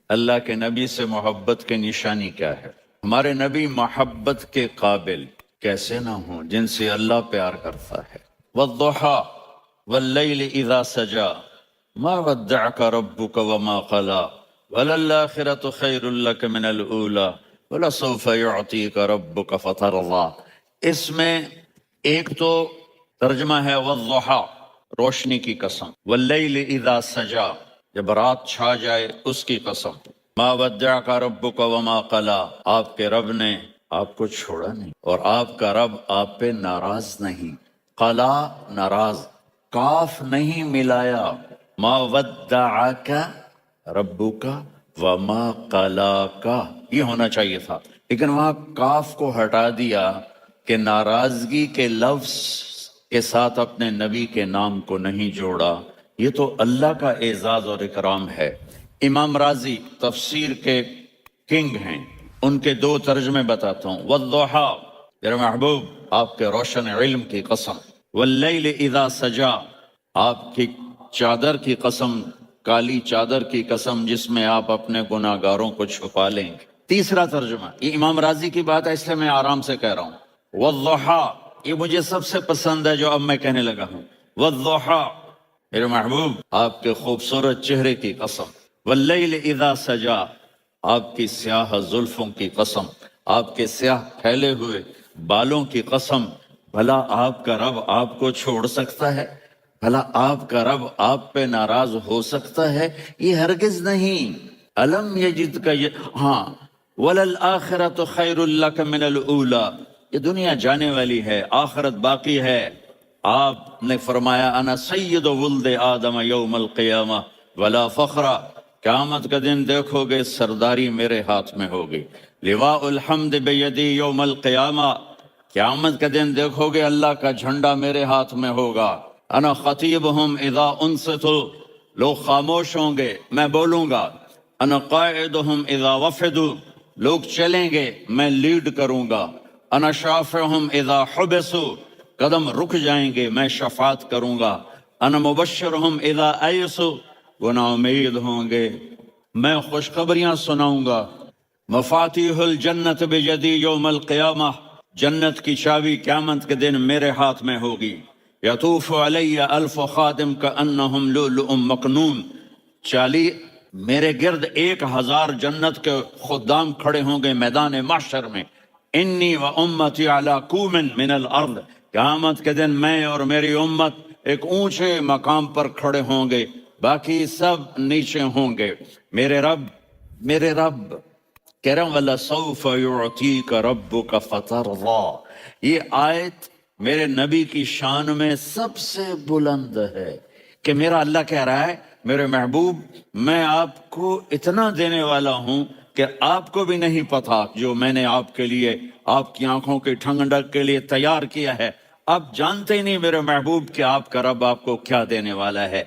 اللہ کے نبی سے محبت کی نشانی کیا ہے؟ ہمارے نبی محبت کے قابل کیسے نہ ہوں جن سے اللہ پیار کرتا ہے۔ والضحیٰ واللیل اذا سجا ما ودعک ربک وما قلی وللآخرۃ خیر لک من الاولی ولسوف یعطیک ربک فترضی۔ اس میں ایک تو ترجمہ ہے والضحیٰ روشنی کی قسم، واللیل اذا سجا جب رات چھا جائے اس کی قسم، ما ودعک ربک وما قلی آپ کے رب نے آپ کو چھوڑا نہیں اور آپ کا رب آپ پہ ناراض نہیں۔ قلا ناراض، کاف نہیں ملایا، ما ودعک ربک وما قلاک یہ ہونا چاہیے تھا، لیکن وہاں کاف کو ہٹا دیا کہ ناراضگی کے لفظ کے ساتھ اپنے نبی کے نام کو نہیں جوڑا۔ یہ تو اللہ کا اعزاز اور اکرام ہے۔ امام راضی تفسیر کے کنگ ہیں، ان کے دو ترجمے بتاتا ہوں۔ والضحیٰ میرے محبوب آپ کے روشن علم کی قسم، واللیل اذا سجا آپ کی چادر کی قسم، کالی چادر کی قسم جس میں آپ اپنے گناہگاروں کو چھپا لیں گے۔ تیسرا ترجمہ، یہ امام راضی کی بات ہے اس لیے میں آرام سے کہہ رہا ہوں۔ والضحیٰ یہ مجھے سب سے پسند ہے جو اب میں کہنے لگا ہوں۔ والضحیٰ میرے محبوب آپ کے خوبصورت چہرے کی قسم، واللیل اذا سجا آپ کی سیاہ زلفوں کی قسم، آپ کے سیاہ پھیلے ہوئے بالوں کی قسم۔ بھلا آپ کا رب آپ کو چھوڑ سکتا ہے؟ بھلا آپ کا رب آپ پہ ناراض ہو سکتا ہے؟ یہ ہرگز نہیں۔ الم یجد کا ہاں، وللآخرۃ خیر لک من الاولی یہ دنیا جانے والی ہے، آخرت باقی ہے۔ آپ نے فرمایا انا سید ولد آدم یوم القیامہ ولا فخر، قیامت کا دن دیکھو گے سرداری میرے ہاتھ میں ہوگی۔ لواء الحمد بیدی یوم القیامہ، قیامت کا دن دیکھو گے اللہ کا جھنڈا میرے ہاتھ میں ہوگا۔ انا خطیبہم اذا انصتوا، لوگ خاموش ہوں گے میں بولوں گا۔ انا قائدہم اذا وفدوا، لوگ چلیں گے میں لیڈ کروں گا۔ انا شافعہم اذا حبسوا، قدم رک جائیں گے میں شفاعت کروں گا۔ انا مبشرہم اذا ایسوا، وہ نا امید ہوں گے میں خوشخبریاں سناؤں گا۔ مفاتیح الجنت بیدی یوم القیامہ، جنت کی چابی قیامت کے دن میرے ہاتھ میں ہوگی۔ یطوف علی الف خادم کانہم لؤلؤ مکنون، میرے گرد 1000 جنت کے خدام کھڑے ہوں گے میدان محشر میں۔ انی و امتی علی کوم من الارض، قیامت کے دن میں اور میری امت ایک اونچے مقام پر کھڑے ہوں گے، باقی سب نیچے ہوں گے۔ میرے رب کہہ رہا ہوں وَلَسَوْفَ يُعْطِيكَ رَبُّكَ فَتَرْضَىٰ، یہ آیت میرے نبی کی شان میں سب سے بلند ہے کہ میرا اللہ کہہ رہا ہے میرے محبوب میں آپ کو اتنا دینے والا ہوں کہ آپ کو بھی نہیں پتا جو میں نے آپ کے لیے آپ کی آنکھوں کی ٹھنڈک کے لیے تیار کیا ہے۔ آپ جانتے ہی نہیں میرے محبوب کہ آپ کا رب آپ کو کیا دینے والا ہے۔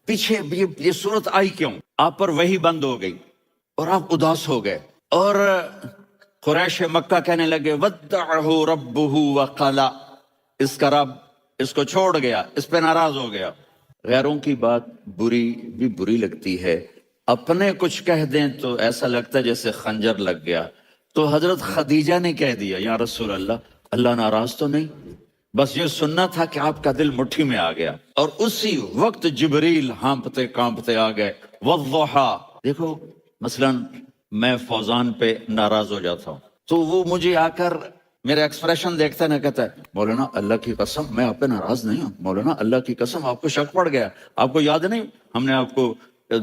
پیچھے یہ صورت آئی کیوں؟ آپ پر وحی بند ہو گئی اور آپ اداس ہو گئے، اور قریش مکہ کہنے لگے وَدَّعَهُ رَبُّهُ وَقَلَى، اس کا رب اس کو چھوڑ گیا، اس پہ ناراض ہو گیا۔ غیروں کی بات بری لگتی ہے، اپنے کچھ کہہ دیں تو ایسا لگتا ہے جیسے خنجر لگ گیا۔ تو حضرت خدیجہ نے کہہ دیا یا رسول اللہ ناراض تو نہیں؟ بس یہ سننا تھا کہ آپ کا دل مٹھی میں آ گیا، اور اسی وقت جبریل ہانپتے کانپتے آ گئے۔ والضحیٰ، دیکھو مثلا میں فوزان پہ ناراض ہو جاتا ہوں تو وہ مجھے آ کر میرا ایکسپریشن دیکھتا ہے نہ کہتا ہے مولانا اللہ کی قسم میں آپ پہ ناراض نہیں ہوں، مولانا اللہ کی قسم آپ کو شک پڑ گیا، آپ کو یاد نہیں ہم نے آپ کو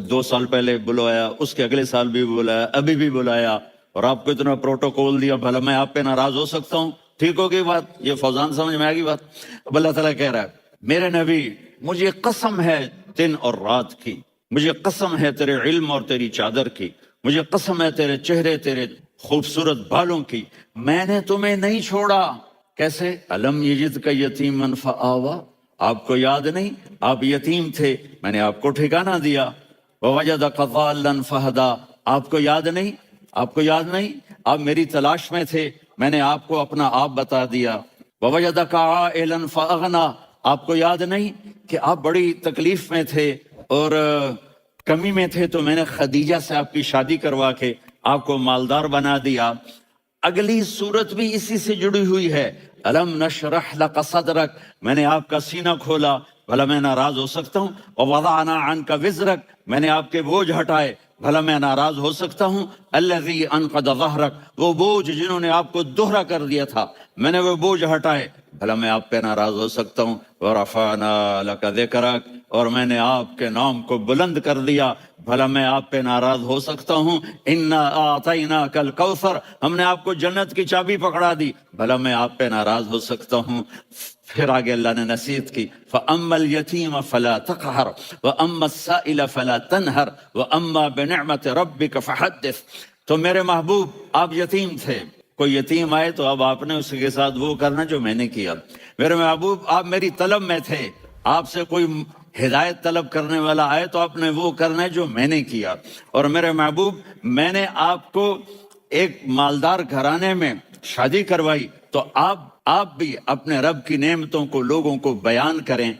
2 سال پہلے بلایا، اس کے اگلے سال بھی بلایا، ابھی بھی بلایا، اور آپ کو اتنا پروٹوکول دیا، بھلا میں آپ پہ ناراض ہو سکتا ہوں؟ ٹھیک ہوگی بات؟ یہ فوزان سمجھ میں آگی بات؟ اب اللہ تعالیٰ کہہ رہا ہے میرے نبی مجھے قسم ہے دن اور رات کی، مجھے قسم ہے تیرے علم اور تیری چادر کی، مجھے قسم ہے تیرے چہرے تیرے خوبصورت بالوں کی، میں نے تمہیں نہیں چھوڑا۔ کیسے؟ الم یجد کا یتیما فآویٰ، آپ کو یاد نہیں آپ یتیم تھے میں نے آپ کو ٹھکانہ دیا۔ ووجدک ضالا فہدیٰ، آپ کو یاد نہیں آپ میری تلاش میں تھے میں نے آپ کو اپنا آپ بتا دیا۔ ووجدک عائلا فاغنیٰ، آپ کو یاد نہیں کہ آپ بڑی تکلیف میں تھے اور کمی میں تھے تو میں نے خدیجہ سے آپ کی شادی کروا کے آپ کو مالدار بنا دیا۔ اگلی صورت بھی اسی سے جڑی ہوئی ہے، الم نشرح لک صدرک، میں نے آپ کا سینہ کھولا، بھلا میں ناراض ہو سکتا ہوں؟ ووضعنا عنک وزرک، میں نے آپ کے بوجھ ہٹائے، بھلا میں ناراض ہو سکتا ہوں؟ الذی انقض ظہرک، وہ بوجھ جنہوں نے آپ کو دوہرا کر دیا تھا، میں نے وہ بوجھ ہٹائے، بھلا میں آپ پہ ناراض ہو سکتا ہوں؟ ورفعنا لک ذکرک، اور میں نے آپ کے نام کو بلند کر دیا، بھلا میں آپ پہ ناراض ہو سکتا ہوں؟ انا اعطیناک الکوثر، ہم نے آپ کو جنت کی چابی پکڑا دی، بھلا میں آپ پہ ناراض ہو سکتا ہوں؟ پھر آگے اللہ نے نصیحت کی، فَأَمَّا الْيَتِيمَ فَلَا تَقْهَرْ وَأَمَّا السَّائِلَ فَلَا تَنْهَرْ وَأَمَّا بِنِعْمَةِ رَبِّكَ فَحَدِّثْ۔ تو میرے محبوب آپ یتیم تھے، کوئی یتیم آئے تو اب آپ نے اس کے ساتھ وہ کرنا جو میں نے کیا۔ میرے محبوب آپ میری طلب میں تھے، آپ سے کوئی ہدایت طلب کرنے والا آئے تو آپ نے وہ کرنا ہے جو میں نے کیا۔ اور میرے محبوب میں نے آپ کو ایک مالدار گھرانے میں شادی کروائی تو آپ بھی اپنے رب کی نعمتوں کو لوگوں کو بیان کریں۔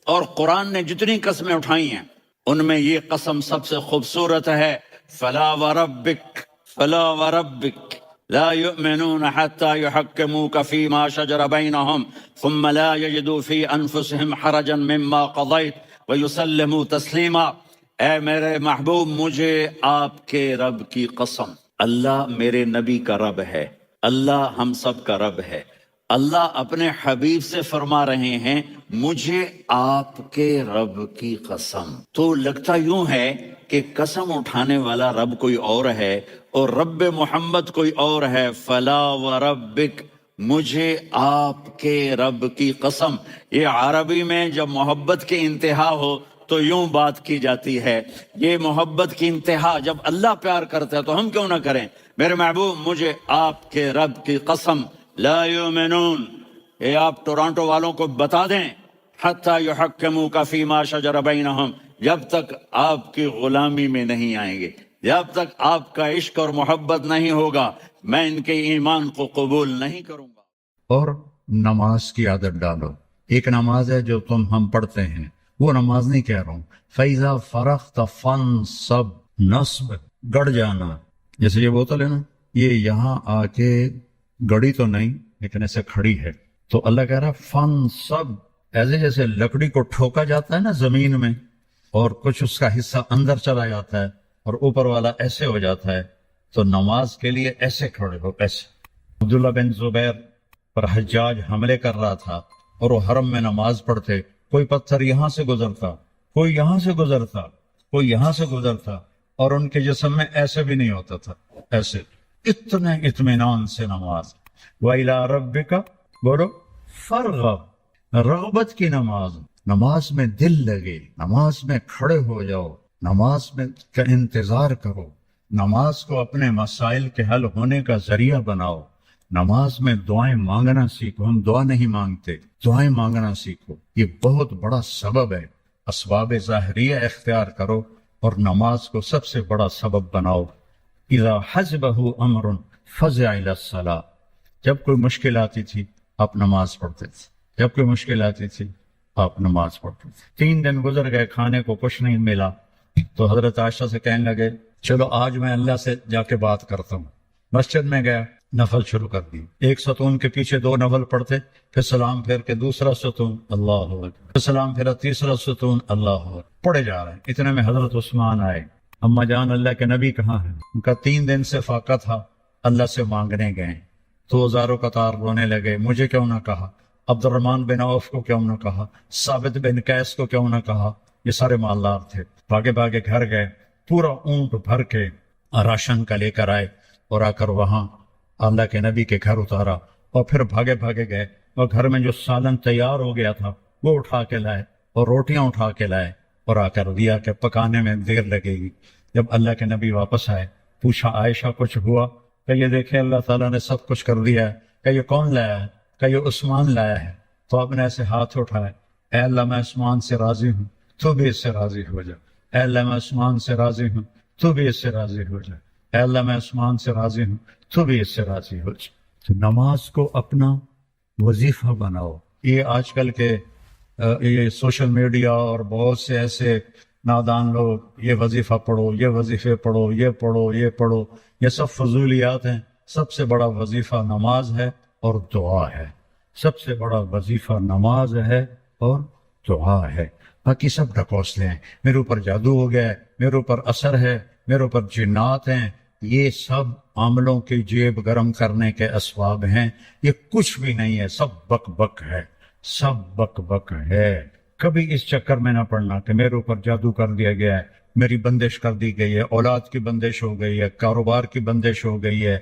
اور قرآن نے جتنی قسمیں اٹھائی ہیں ان میں یہ قسم سب سے خوبصورت ہے، فلا وربک فلا وربک لا يؤمنون حتى يحكموك فيما شجر بينهم ثم لا يجدوا في انفسهم حرجا مما قضيت ويسلموا تسلیما۔ اے میرے محبوب مجھے آپ کے رب کی قسم، اللہ میرے نبی کا رب ہے، اللہ ہم سب کا رب ہے، اللہ اپنے حبیب سے فرما رہے ہیں مجھے آپ کے رب کی قسم۔ تو لگتا یوں ہے کہ قسم اٹھانے والا رب کوئی اور ہے اور رب محمد کوئی اور ہے۔ فلا وربک، مجھے آپ کے رب کی قسم۔ یہ عربی میں جب محبت کی انتہا ہو تو یوں بات کی جاتی ہے، یہ محبت کی انتہا جب اللہ پیار کرتا ہے تو ہم کیوں نہ کریں؟ میرے محبوب مجھے آپ کے رب کی قسم، لا یؤمنون، یہ آپ ٹورانٹو والوں کو بتا دیں، حتی یحکموک فیما شجر بینہم، جب تک آپ کی غلامی میں نہیں آئیں گے، جب تک آپ کا عشق اور محبت نہیں ہوگا، میں ان کے ایمان کو قبول نہیں کروں گا۔ اور نماز کی عادت ڈالو۔ ایک نماز ہے جو ہم پڑھتے ہیں، وہ نماز نہیں کہہ رہا ہوں، فَإِذَا فَرَغْتَ فَانْصَبْ، نصب گڑ جانا، جیسے یہ بوتل ہے نا، یہ یہاں آ کے گڑی تو نہیں لیکن ایسے کھڑی ہے، تو اللہ کہہ رہا فَانْصَبْ، ایسے جیسے لکڑی کو ٹھوکا جاتا ہے نا زمین میں اور کچھ اس کا حصہ اندر چلا جاتا ہے اور اوپر والا ایسے ہو جاتا ہے، تو نماز کے لیے ایسے کھڑے ہو، ایسے۔ عبداللہ بن زبیر پر حجاج حملے کر رہا تھا اور وہ حرم میں نماز پڑھتے، کوئی پتھر یہاں سے گزرتا، کوئی یہاں سے گزرتا، کوئی یہاں سے گزرتا، اور ان کے جسم میں ایسے بھی نہیں ہوتا تھا، ایسے اتنے اطمینان سے نماز۔ وَإِلَىٰ رَبِّكَ بولو فَارْغَب، رغبت کی نماز، نماز میں دل لگے، نماز میں کھڑے ہو جاؤ، نماز میں کا انتظار کرو، نماز کو اپنے مسائل کے حل ہونے کا ذریعہ بناؤ، نماز میں دعائیں مانگنا سیکھو۔ ہم دعا نہیں مانگتے، دعائیں مانگنا سیکھو، یہ بہت بڑا سبب ہے۔ اسباب ظاہریہ اختیار کرو اور نماز کو سب سے بڑا سبب بناؤ۔ اذا حزبہ امر فزع الی الصلاۃ، جب کوئی مشکل آتی تھی آپ نماز پڑھتے تھے، جب کوئی مشکل آتی تھی آپ نماز پڑھتے تھے۔ 3 دن گزر گئے، کھانے کو کچھ نہیں ملا، تو حضرت عائشہ سے کہنے لگے چلو آج میں اللہ سے جا کے بات کرتا ہوں۔ مسجد میں گیا، نفل شروع کر دی، ایک ستون کے پیچھے 2 نفل پڑھتے، پھر سلام پھیر کے دوسرا ستون، اللہ اکبر، پھر سلام پھیرا تیسرا ستون، اللہ اکبر، پڑھے جا رہے ہیں۔ اتنے میں حضرت عثمان آئے، اما جان اللہ کے نبی کہاں ہیں؟ ان کا 3 دن سے فاقہ تھا، اللہ سے مانگنے گئے تو ہزاروں قطار رونے لگے، مجھے کیوں نہ کہا، عبد الرحمن بن عوف کو کیوں نہ کہا، ثابت بن قیس کو کیوں نہ کہا، یہ سارے مالدار تھے۔ بھاگے بھاگے گھر گئے، پورا اونٹ بھر کے راشن کا لے کر آئے اور آ کر وہاں اللہ کے نبی کے گھر اتارا، اور پھر بھاگے بھاگے گئے اور گھر میں جو سالن تیار ہو گیا تھا وہ اٹھا کے لائے اور روٹیاں اٹھا کے لائے اور آ کر دیا کہ پکانے میں دیر لگے گی۔ جب اللہ کے نبی واپس آئے، پوچھا عائشہ کچھ ہوا؟ کہ یہ دیکھیں اللہ تعالیٰ نے سب کچھ کر دیا ہے۔ کہ یہ کون لایا ہے؟ کہ یہ عثمان لایا ہے۔ تو آپ نے ایسے ہاتھ اٹھائے، اے اللہ میں عثمان سے راضی ہوں، تو بھی اس سے راضی ہو جا۔ اے اللہ میں عثمان سے راضی ہوں، تو بھی اس سے راضی ہو جا۔ اے اللہ میں عثمان سے راضی ہوں، تو بھی اس سے راضی ہو جا۔ تو نماز کو اپنا وظیفہ بناؤ۔ یہ آج کل کے یہ سوشل میڈیا اور بہت سے ایسے نادان لوگ یہ وظیفہ پڑھو، یہ وظیفے پڑھو، یہ پڑھو، یہ پڑھو، یہ سب فضولیات ہیں۔ سب سے بڑا وظیفہ نماز ہے اور دعا ہے۔ سب سے بڑا وظیفہ نماز ہے اور دعا ہے۔ باقی سب ڈھکوسلے ہیں، میرے اوپر جادو ہو گیا ہے، میرے اوپر اثر ہے، میرے اوپر جنات ہیں، یہ سب عاملوں کی جیب گرم کرنے کے اسباب ہیں۔ یہ کچھ بھی نہیں ہے، سب بک بک ہے، سب بک بک ہے۔ کبھی اس چکر میں نہ پڑنا کہ میرے اوپر جادو کر دیا گیا ہے، میری بندش کر دی گئی ہے، اولاد کی بندش ہو گئی ہے، کاروبار کی بندش ہو گئی ہے۔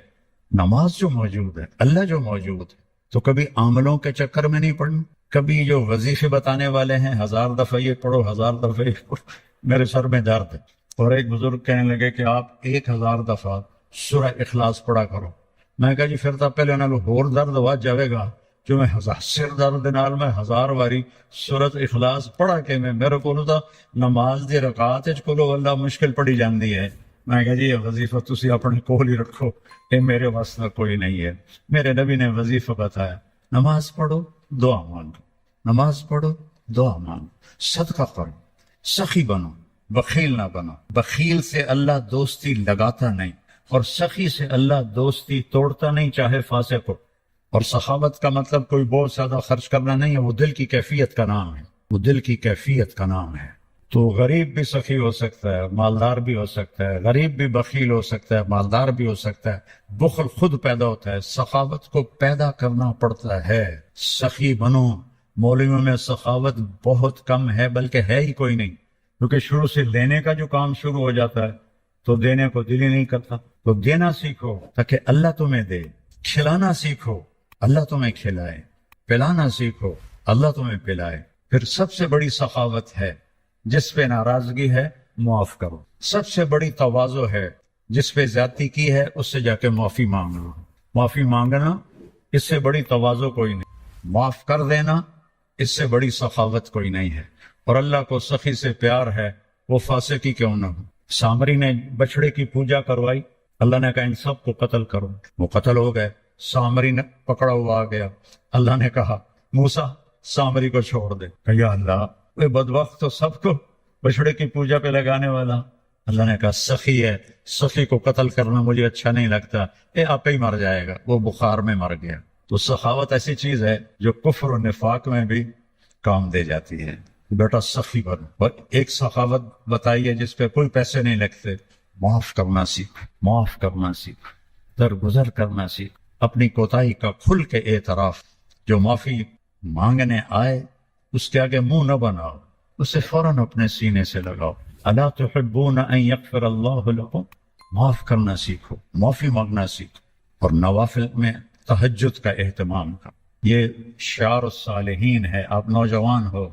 نماز جو موجود ہے، اللہ جو موجود ہے، تو کبھی عاملوں کے چکر میں نہیں پڑنا۔ کبھی جو وظیفے بتانے والے ہیں 1000 دفعہ یہ پڑھو، 1000 دفعہ یہ پڑھو، میرے سر میں درد ہے۔ اور ایک بزرگ کہنے لگے کہ آپ 1000 دفعہ سورہ اخلاص پڑھا کرو۔ میں کہا جی پھر تو پہلے انہوں نے اور درد ہوا جاوے گا جو میں سر درد نال میں 1000 واری سورۃ اخلاص پڑھا کے میرے کو تو نماز دی رکعت وچ کولو اللہ مشکل پڑی جاندی ہے۔ میں کہا جی یہ وظیفہ تسی اپنے کول ہی رکھو، یہ میرے واسطے کوئی نہیں ہے۔ میرے نبی نے وظیفہ بتایا، نماز پڑھو دعا مانگو، نماز پڑھو دعا مانگو، صدقہ کرو، سخی بنو، بخیل نہ بنو۔ بخیل سے اللہ دوستی لگاتا نہیں، اور سخی سے اللہ دوستی توڑتا نہیں، چاہے فاسق ہو۔ اور سخاوت کا مطلب کوئی بہت زیادہ خرچ کرنا نہیں ہے، وہ دل کی کیفیت کا نام ہے، وہ دل کی کیفیت کا نام ہے۔ تو غریب بھی سخی ہو سکتا ہے، مالدار بھی ہو سکتا ہے، غریب بھی بخیل ہو سکتا ہے، مالدار بھی ہو سکتا ہے۔ بخل خود پیدا ہوتا ہے، سخاوت کو پیدا کرنا پڑتا ہے۔ سخی بنو۔ مولویوں میں سخاوت بہت کم ہے، بلکہ ہے ہی کوئی نہیں، کیونکہ شروع سے لینے کا جو کام شروع ہو جاتا ہے تو دینے کو دل ہی نہیں کرتا۔ تو دینا سیکھو تاکہ اللہ تمہیں دے، کھلانا سیکھو اللہ تمہیں کھلائے، پلانا سیکھو اللہ تمہیں پلائے۔ پھر سب سے بڑی سخاوت ہے جس پہ ناراضگی ہے معاف کرو۔ سب سے بڑی تواضع ہے جس پہ زیادتی کی ہے اس سے جا کے معافی مانگ لو۔ معافی مانگنا اس سے بڑی تواضع کوئی نہیں، معاف کر دینا اس سے بڑی سخاوت کوئی نہیں ہے۔ اور اللہ کو سخی سے پیار ہے، وہ فاسق ہی کیوں نہ ہو۔ سامری نے بچڑے کی پوجا کروائی، اللہ نے کہا ان سب کو قتل کرو، وہ قتل ہو گئے۔ سامری نے پکڑا ہوا آ گیا، اللہ نے کہا موسیٰ سامری کو چھوڑ دے۔ کہ یا اللہ وہ بدبخت تو سب کو بچڑے کی پوجا پہ لگانے والا۔ اللہ نے کہا سخی ہے، سخی کو قتل کرنا مجھے اچھا نہیں لگتا، یہ آپ ہی مر جائے گا۔ وہ بخار میں مر گیا۔ تو سخاوت ایسی چیز ہے جو کفر و نفاق میں بھی کام دے جاتی ہے۔ بیٹا سخی بنو۔ اور ایک سخاوت بتائیے جس پہ کوئی پیسے نہیں لگتے، معاف کرنا سیکھ، معاف کرنا سیکھ، درگزر کرنا سیکھ، اپنی کوتاہی کا کھل کے اعتراف۔ جو معافی مانگنے آئے اس کے آگے منہ نہ بناؤ، اسے فوراً اپنے سینے سے لگاؤ۔ الا تحبون ان یغفر اللہ لکم، معاف کرنا سیکھو، معافی مانگنا سیکھو۔ اور نوافل میں تہجد کا اہتمام کا، یہ شعار الصالحین ہے۔ آپ نوجوان ہو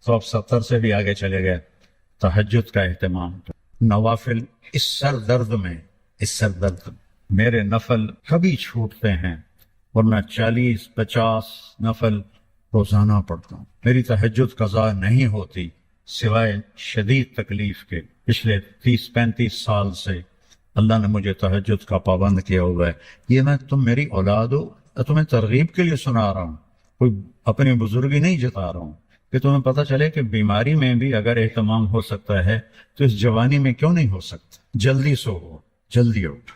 تو آپ 70 سے بھی آگے چلے گئے۔ تہجد کا اہتمام کا، نوافل۔ اس سر درد میں، اس سر درد میں میرے نفل کبھی چھوٹتے ہیں، ورنہ 40-50 نفل روزانہ پڑھتا ہوں۔ میری تہجد قضا نہیں ہوتی سوائے شدید تکلیف کے۔ پچھلے 30-35 سال سے اللہ نے مجھے تہجد کا پابند کیا ہوا ہے۔ یہ میں تم میری اولاد ہو، تمہیں ترغیب کے لیے سنا رہا ہوں، کوئی اپنی بزرگی نہیں جتا رہا ہوں، کہ تمہیں پتہ چلے کہ بیماری میں بھی اگر اہتمام ہو سکتا ہے تو اس جوانی میں کیوں نہیں ہو سکتا۔ جلدی سو، جلدی اٹھ،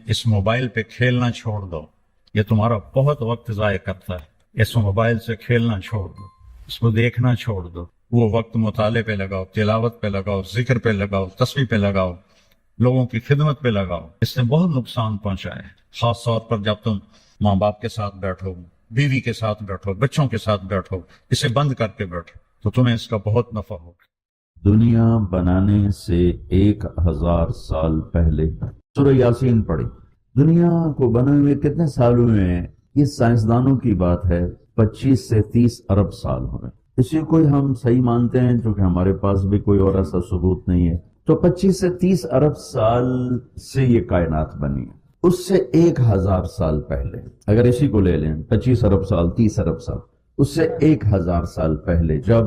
اس موبائل پہ کھیلنا چھوڑ دو، یہ تمہارا بہت وقت ضائع کرتا ہے۔ اس موبائل سے کھیلنا چھوڑ دو، اس کو دیکھنا چھوڑ دو، وہ وقت مطالعے پہ لگاؤ، تلاوت پہ لگاؤ، ذکر پہ لگاؤ، تسبیح پہ لگاؤ، لوگوں کی خدمت پہ لگاؤ۔ اس نے بہت نقصان پہنچا ہے، خاص طور پر جب تم ماں باپ کے ساتھ بیٹھو، بیوی کے ساتھ بیٹھو، بچوں کے ساتھ بیٹھو، اسے بند کر کے بیٹھو تو تمہیں اس کا بہت نفع ہوگا۔ دنیا بنانے سے 1000 سال پہلے سورہ یاسین پڑھی۔ دنیا کو بنے ہوئے کتنے سال ہوئے ہیں؟ یہ سائنسدانوں کی بات ہے، 25 سے 30 ارب سال ہوئے۔ اسی کو ہم صحیح مانتے ہیں چونکہ ہمارے پاس بھی کوئی اور ایسا ثبوت نہیں ہے۔ تو 25 سے 30 ارب سال سے یہ کائنات بنی ہے۔ اس سے 1000 سال پہلے، اگر اسی کو لے لیں 25 ارب سال، 30 ارب سال، اس سے 1000 سال پہلے جب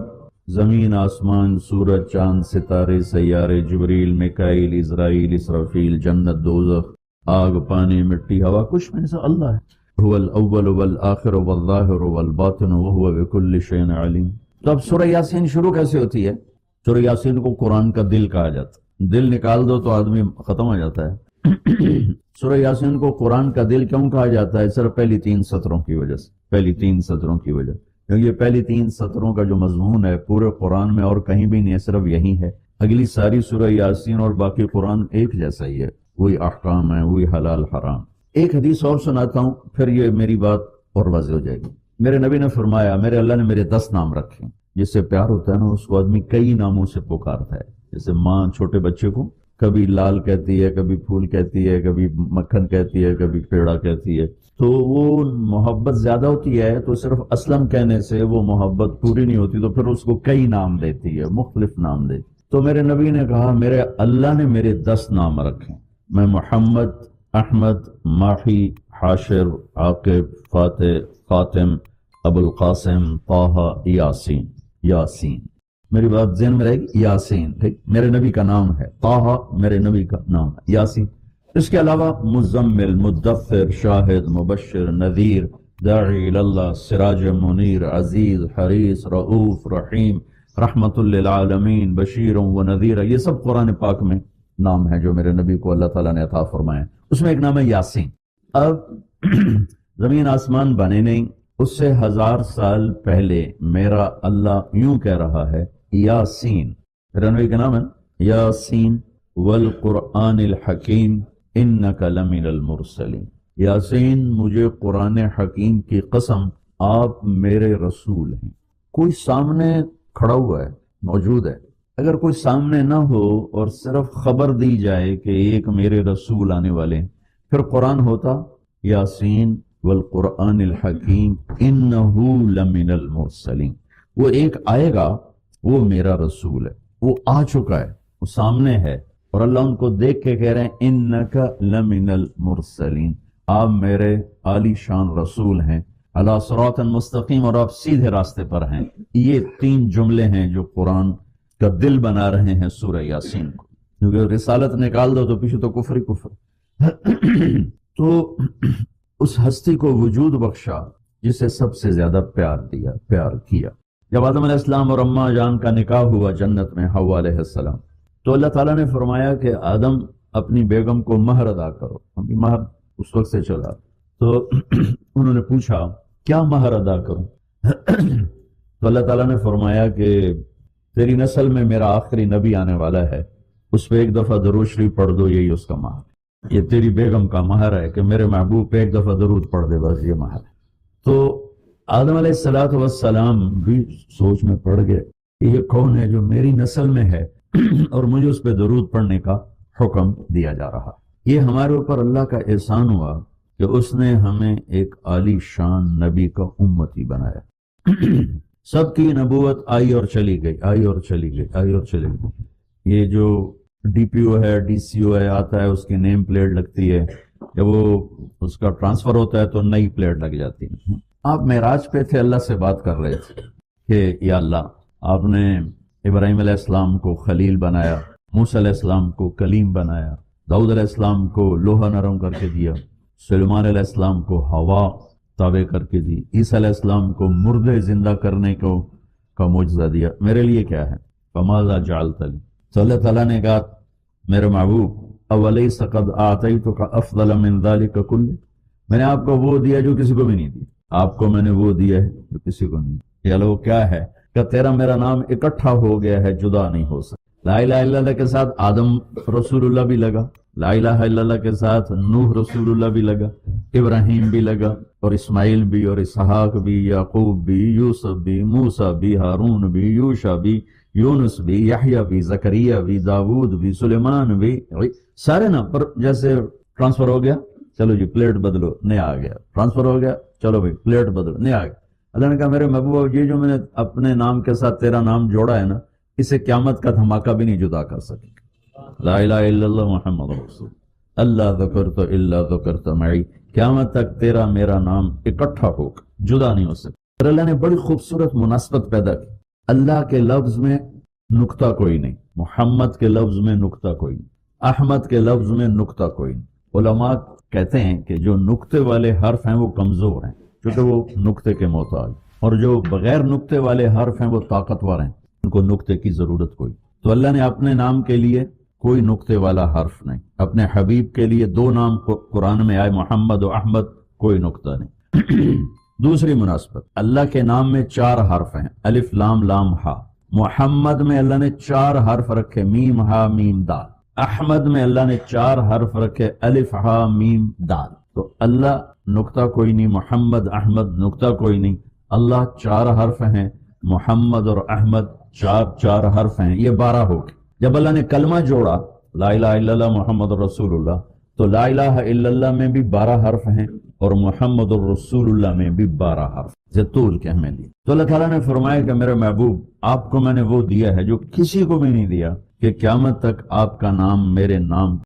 زمین، آسمان، سورج، چاند، ستارے، سیارے، جبریل، میکائیل، اسرائیل، اسرافیل، جنت، دوزخ، آگ، پانی، مٹی، ہوا، کچھ میں سے اللہ ہے۔ هو الاول والآخر والظاہر والباطن وهو بكل شيء علیم۔ تو اب سورہ یاسین شروع کیسے ہوتی ہے؟ سورہ یاسین کو قرآن کا دل کہا جاتا ہے، دل نکال دو تو آدمی ختم ہو جاتا ہے۔ سورہ یاسین کو قرآن کا دل کیوں کہا جاتا ہے؟ صرف پہلی 3 سطروں کی وجہ سے، پہلی 3 سطروں کی وجہ، کیونکہ یہ پہلی 3 سطروں کا جو مضمون ہے پورے قرآن میں اور کہیں بھی نہیں ہے، صرف یہی ہے۔ اگلی ساری سورہ یاسین اور باقی قرآن ایک جیسا ہی ہے، وہی احکام ہے، وہی حلال حرام۔ ایک حدیث اور سناتا ہوں، پھر یہ میری بات اور واضح ہو جائے گی۔ میرے نبی نے فرمایا، میرے اللہ نے میرے 10 نام رکھے، جس سے پیار ہوتا ہے نا اس کو آدمی کئی ناموں سے پکارتا ہے۔ جیسے ماں چھوٹے بچے کو کبھی لال کہتی ہے، کبھی پھول کہتی ہے، کبھی مکھن کہتی ہے، کبھی پیڑا کہتی ہے، تو وہ محبت زیادہ ہوتی ہے تو صرف اسلم کہنے سے وہ محبت پوری نہیں ہوتی، تو پھر اس کو کئی نام دیتی ہے، مختلف نام دیتی۔ تو میرے نبی نے کہا میرے اللہ نے میرے 10 نام رکھے، میں محمد، احمد، ماحی، حاشر، عاقب، فاتح، خاتم، ابو القاسم، طہ، یاسین۔ یاسین میری بات ذہن میں رہے گی، یاسین ٹھیک میرے نبی کا نام ہے، طہ میرے نبی کا نام ہے، یاسین۔ اس کے علاوہ مزمل، مدثر، شاہد، مبشر، نذیر، داعی اللہ، سراج منیر، عزیز، حریص، رؤوف، رحیم، رحمت للعالمین، بشیر و نذیر، یہ سب قرآن پاک میں نام ہیں جو میرے نبی کو اللہ تعالیٰ نے عطا فرمائے۔ اس میں ایک نام ہے یاسین۔ اب زمین آسمان بنے نہیں، اس سے 1000 سال پہلے میرا اللہ یوں کہہ رہا ہے یاسین، میرے نبی کا نام ہے یاسین والقرآن الحکیم انک لمن المرسلین۔ یاسین مجھے قرآن حکیم کی قسم آپ میرے رسول ہیں۔ کوئی سامنے کھڑا ہوا ہے، موجود ہے، اگر کوئی سامنے نہ ہو اور صرف خبر دی جائے کہ ایک میرے رسول آنے والے ہیں، پھر قرآن ہوتا یاسین والقرآن الحکیم انہو لمن المرسلین۔ وہ ایک آئے گا، وہ میرا رسول ہے، وہ آ چکا ہے، وہ سامنے ہے، اور اللہ ان کو دیکھ کے کہہ رہے ہیں انک لمن المرسلین، آپ میرے عالی شان رسول ہیں، علی صراط مستقیم، اور آپ سیدھے راستے پر ہیں۔ یہ 3 جملے ہیں جو قرآن کا دل بنا رہے ہیں سورہ یاسین کو، کیونکہ رسالت نکال دو تو پیچھے تو کفر ہی کفر۔ تو اس ہستی کو وجود بخشا جسے سب سے زیادہ پیار کیا۔ جب آدم علیہ السلام اور اماں جان کا نکاح ہوا جنت میں حوا علیہ السلام، تو اللہ تعالیٰ نے فرمایا کہ آدم اپنی بیگم کو مہر ادا کرو۔ مہر اس وقت سے چلا، تو انہوں نے پوچھا کیا مہر ادا کروں؟ تو اللہ تعالیٰ نے فرمایا کہ تیری نسل میں میرا آخری نبی آنے والا ہے، اس پہ ایک دفعہ درود شریف پڑھ دو، یہی اس کا مہر ہے۔ یہ تیری بیگم کا مہر ہے کہ میرے محبوب پہ ایک دفعہ درود پڑھ دے، بس یہ مہر ہے۔ تو آدم علیہ السلام بھی سوچ میں پڑ گئے کہ یہ کون ہے جو میری نسل میں ہے اور مجھے اس پہ درود پڑھنے کا حکم دیا جا رہا۔ یہ ہمارے اوپر اللہ کا احسان ہوا کہ اس نے ہمیں ایک عالی شان نبی کا امتی بنایا۔ سب کی نبوت آئی اور چلی گئی، آئی اور چلی گئی، آئی اور چلی گئی۔ یہ جو ڈی پی او ہے، ڈی سی او ہے، آتا ہے، اس کی نیم پلیٹ لگتی ہے، جب وہ اس کا ٹرانسفر ہوتا ہے تو نئی پلیٹ لگ جاتی ہے۔ آپ معراج پہ تھے، اللہ سے بات کر رہے تھے کہ یا اللہ، آپ نے ابراہیم علیہ السلام کو خلیل بنایا، موسیٰ علیہ السلام کو کلیم بنایا، داؤد علیہ السلام کو لوہا نرم کر کے دیا، سلیمان علیہ السلام کو ہوا تابع کر کے دی، عیسیٰ علیہ السلام کو مردے زندہ کرنے کا معجزہ دیا، میرے لیے کیا ہے؟ فماذا جعلت لی؟ تو اللہ تعالیٰ نے کہا میرے محبوب اولیس قد اعطیتک افضل من ذلک کلہ، میں نے آپ کو وہ دیا جو کسی کو بھی نہیں دیا، آپ کو میں نے وہ دیا ہے جو کسی کو نہیں دیا۔ یہ لوگ کیا ہے کہ تیرا میرا نام اکٹھا ہو گیا ہے، جدا نہیں ہو سکتا۔ لا الہ الا اللہ کے ساتھ آدم رسول اللہ بھی لگا، لا الہ الا اللہ کے ساتھ نوح رسول اللہ بھی لگا، ابراہیم بھی لگا، اور اسماعیل بھی، اور اسحاق بھی، یعقوب بھی، یوسف بھی، موسیٰ بھی، ہارون بھی، یوشع بھی، یونس بھی، یحییٰ بھی، زکریا بھی، داود بھی، سلیمان بھی، سارے نا پر جیسے ٹرانسفر ہو گیا، چلو جی پلیٹ بدلو، نیا آ گیا، ٹرانسفر ہو گیا، چلو بھائی پلیٹ بدلو، نیا آ گیا۔ اللہ نے کہا میرے محبوب یہ جو میں نے اپنے نام کے ساتھ تیرا نام جوڑا ہے نا، اسے قیامت کا دھماکہ بھی نہیں جدا کر سکے۔ لا الہ الا اللہ محمد رسول اللہ ذکرت الا ذکرت معی، قیامت تک تیرا میرا نام اکٹھا ہوگا، جدا نہیں ہو سکتا۔ اور اللہ نے بڑی خوبصورت مناسبت پیدا کی، اللہ کے لفظ میں نقطہ کوئی نہیں، محمد کے لفظ میں نقطہ کوئی نہیں، احمد کے لفظ میں نقطہ کوئی نہیں۔ علماء کہتے ہیں کہ جو نقطے والے حرف ہیں وہ کمزور ہیں، کیونکہ وہ نقطے کے محتاج، اور جو بغیر نقطے والے حرف ہیں وہ طاقتور ہیں۔ ان کو نقطے کی ضرورت کوئی. تو اللہ نے اپنے نام کے لیے کوئی نقطے والا حرف نہیں، اپنے حبیب کے لیے 2 نام قرآن میں آئے محمد و احمد، کوئی نقطہ نہیں. دوسری مناسبت، اللہ کے نام میں 4 حرف ہیں، الف لام لام ہا. محمد میں اللہ نے 4 حرف رکھے، میم ہا میم دال. احمد میں اللہ نے 4 حرف رکھے، الف ہا میم دال. تو اللہ نقطہ کوئی نہیں، محمد احمد نقطہ کوئی نہیں. اللہ 4 حرف ہیں، محمد اور احمد 4 حرف ہیں، یہ 12 ہو گئے. جب اللہ نے کلمہ جوڑا لا الہ الا اللہ محمد رسول اللہ، تو لا الہ الا اللہ میں بھی 12 حرف ہیں اور محمد الرسول اللہ میں بھی 12 حرف، طول کے ہمیں دی. تو اللہ تعالیٰ نے فرمایا کہ میرے محبوب آپ کو میں نے وہ دیا ہے جو کسی کو بھی نہیں دیا، کہ قیامت تک آپ کا نام میرے نام